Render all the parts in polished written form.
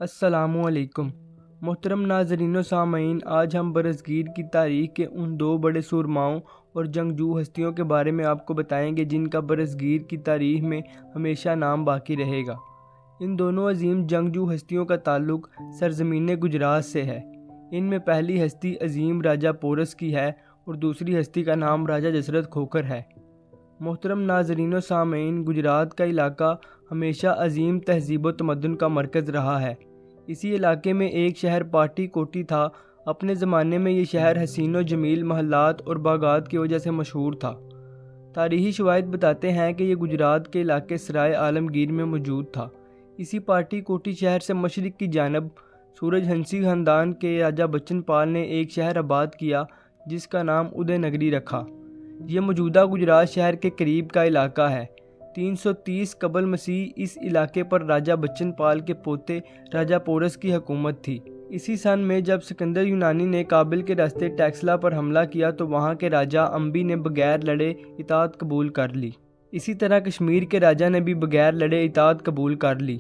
السلام علیکم محترم ناظرین و سامعین، آج ہم برصغیر کی تاریخ کے ان دو بڑے سورماؤں اور جنگجو ہستیوں کے بارے میں آپ کو بتائیں گے جن کا برصغیر کی تاریخ میں ہمیشہ نام باقی رہے گا۔ ان دونوں عظیم جنگجو ہستیوں کا تعلق سرزمین گجرات سے ہے۔ ان میں پہلی ہستی عظیم راجہ پورس کی ہے اور دوسری ہستی کا نام راجہ دشرت کھوکھر ہے۔ محترم ناظرین و سامعین، گجرات کا علاقہ ہمیشہ عظیم تہذیب و تمدن کا مرکز رہا ہے۔ اسی علاقے میں ایک شہر پاٹی کوٹی تھا۔ اپنے زمانے میں یہ شہر حسین و جمیل محلات اور باغات کی وجہ سے مشہور تھا۔ تاریخی شواہد بتاتے ہیں کہ یہ گجرات کے علاقے سرائے عالمگیر میں موجود تھا۔ اسی پاٹی کوٹی شہر سے مشرق کی جانب سورج ہنسی خاندان کے راجہ بچن پال نے ایک شہر آباد کیا جس کا نام ادے نگری رکھا۔ یہ موجودہ گجرات شہر کے قریب کا علاقہ ہے۔ 330 قبل مسیح اس علاقے پر راجہ بچن پال کے پوتے راجہ پورس کی حکومت تھی۔ اسی سن میں جب سکندر یونانی نے کابل کے راستے ٹیکسلا پر حملہ کیا تو وہاں کے راجہ امبی نے بغیر لڑے اطاعت قبول کر لی۔ اسی طرح کشمیر کے راجہ نے بھی بغیر لڑے اطاعت قبول کر لی۔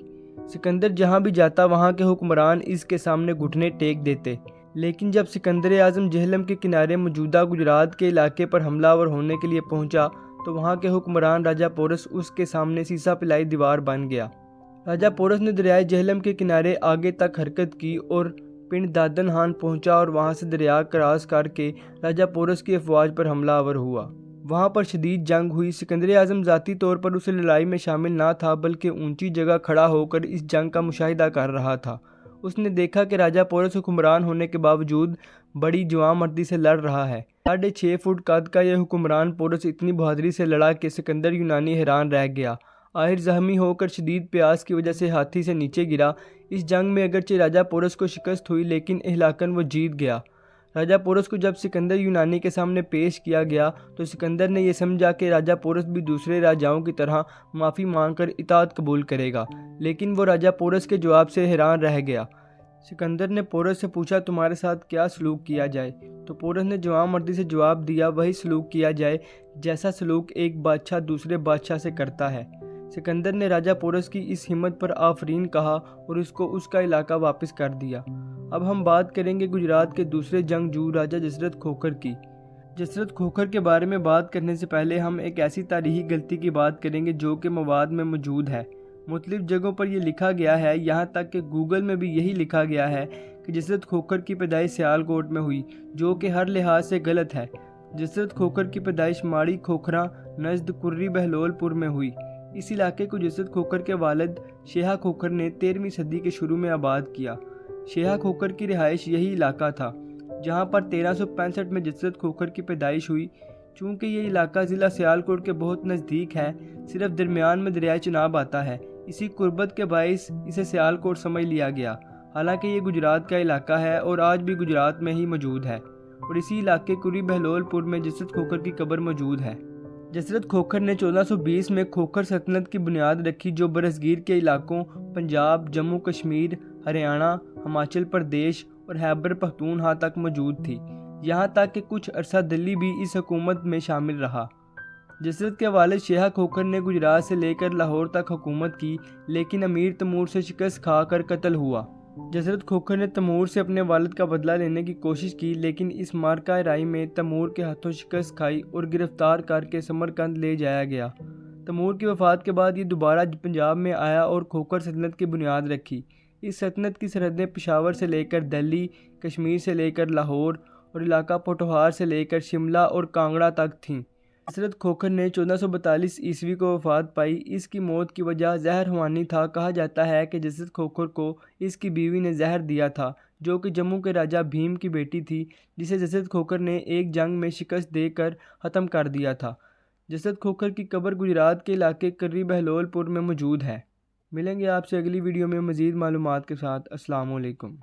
سکندر جہاں بھی جاتا وہاں کے حکمران اس کے سامنے گھٹنے ٹیک دیتے، لیکن جب سکندر اعظم جہلم کے کنارے موجودہ گجرات کے علاقے پر حملہ آور ہونے کے لیے پہنچا تو وہاں کے حکمران راجہ پورس اس کے سامنے سیسا پلائی دیوار بن گیا۔ راجہ پورس نے دریائے جہلم کے کنارے آگے تک حرکت کی اور پنڈ دادن ہان پہنچا اور وہاں سے دریا کراس کر کے راجہ پورس کی افواج پر حملہ آور ہوا۔ وہاں پر شدید جنگ ہوئی۔ سکندر اعظم ذاتی طور پر اس لڑائی میں شامل نہ تھا بلکہ اونچی جگہ کھڑا ہو کر اس جنگ کا مشاہدہ کر رہا تھا۔ اس نے دیکھا کہ راجہ پورس حکمران ہونے کے باوجود بڑی جواں مردی سے لڑ رہا ہے۔ 6.5 فٹ قد کا یہ حکمران پورس اتنی بہادری سے لڑا کہ سکندر یونانی حیران رہ گیا۔ آخر زخمی ہو کر شدید پیاس کی وجہ سے ہاتھی سے نیچے گرا۔ اس جنگ میں اگرچہ راجہ پورس کو شکست ہوئی لیکن اہلاکن وہ جیت گیا۔ راجہ پورس کو جب سکندر یونانی کے سامنے پیش کیا گیا تو سکندر نے یہ سمجھا کہ راجہ پورس بھی دوسرے راجاؤں کی طرح معافی مانگ کر اطاعت قبول کرے گا، لیکن وہ راجہ پورس کے جواب سے حیران رہ گیا۔ سکندر نے پورس سے پوچھا تمہارے ساتھ کیا سلوک کیا جائے؟ تو پورس نے جواں مردی سے جواب دیا وہی سلوک کیا جائے جیسا سلوک ایک بادشاہ دوسرے بادشاہ سے کرتا ہے۔ سکندر نے راجہ پورس کی اس ہمت پر آفرین کہا اور اس کو اس کا علاقہ واپس کر دیا۔ اب ہم بات کریں گے گجرات کے دوسرے جنگجو راجہ دشرت کھوکھر کی۔ دشرت کھوکھر کے بارے میں بات کرنے سے پہلے ہم ایک ایسی تاریخی غلطی کی بات کریں گے جو کہ مواد میں موجود ہے۔ مختلف جگہوں پر یہ لکھا گیا ہے، یہاں تک کہ گوگل میں بھی یہی لکھا گیا ہے کہ دشرت کھوکھر کی پیدائش سیالکوٹ میں ہوئی، جو کہ ہر لحاظ سے غلط ہے۔ دشرت کھوکھر کی پیدائش ماڑی کھوکھراں نزد کرری بہلول پور میں ہوئی۔ اس علاقے کو دشرت کھوکھر کے والد شیہا کھوکھر نے 13ویں صدی کے شروع میں آباد کیا۔ شیہا کھوکھر کی رہائش یہی علاقہ تھا جہاں پر 1365 میں دشرت کھوکھر کی پیدائش ہوئی۔ چونکہ یہ علاقہ ضلع سیالکوٹ کے بہت نزدیک ہے، صرف درمیان میں دریائے چناب آتا ہے، اسی قربت کے باعث اسے سیالکوٹ سمجھ لیا گیا۔ حالانکہ یہ گجرات کا علاقہ ہے اور آج بھی گجرات میں ہی موجود ہے، اور اسی علاقے کرری بہلول پور میں دشرت کھوکھر کی قبر موجود ہے۔ دشرت کھوکھر نے 1420 میں کھوکھر سلطنت کی بنیاد رکھی جو برصغیر کے علاقوں پنجاب، جموں کشمیر، ہریانہ، ہماچل پردیش اور خیبر پختونخوا تک موجود تھی، یہاں تک کہ کچھ عرصہ دلی بھی اس حکومت میں شامل رہا۔ دشرت کے والد شیہا کھوکھر نے گجرات سے لے کر لاہور تک حکومت کی لیکن امیر تیمور سے شکست کھا کر قتل ہوا۔ دشرت کھوکھر نے تیمور سے اپنے والد کا بدلہ لینے کی کوشش کی لیکن اس معرکہ رائی میں تیمور کے ہاتھوں شکست کھائی اور گرفتار کر کے سمرقند لے جایا گیا۔ تیمور کی وفات کے بعد یہ دوبارہ پنجاب میں آیا اور کھوکھر سلطنت کی بنیاد رکھی۔ اس سلطنت کی سرحدیں پشاور سے لے کر دہلی، کشمیر سے لے کر لاہور اور علاقہ پوٹھوہار سے لے کر شملہ اور کانگڑا تک تھیں۔ دشرت کھوکھر نے 1442 عیسوی کو وفات پائی۔ اس کی موت کی وجہ زہر خوانی تھا۔ کہا جاتا ہے کہ دشرت کھوکھر کو اس کی بیوی نے زہر دیا تھا جو کہ جموں کے راجہ بھیم کی بیٹی تھی، جسے دشرت کھوکھر نے ایک جنگ میں شکست دے کر ختم کر دیا تھا۔ دشرت کھوکھر کی قبر گجرات کے علاقے کرری بہلول پور میں موجود ہے۔ ملیں گے آپ سے اگلی ویڈیو میں مزید معلومات کے ساتھ۔ السلام علیکم۔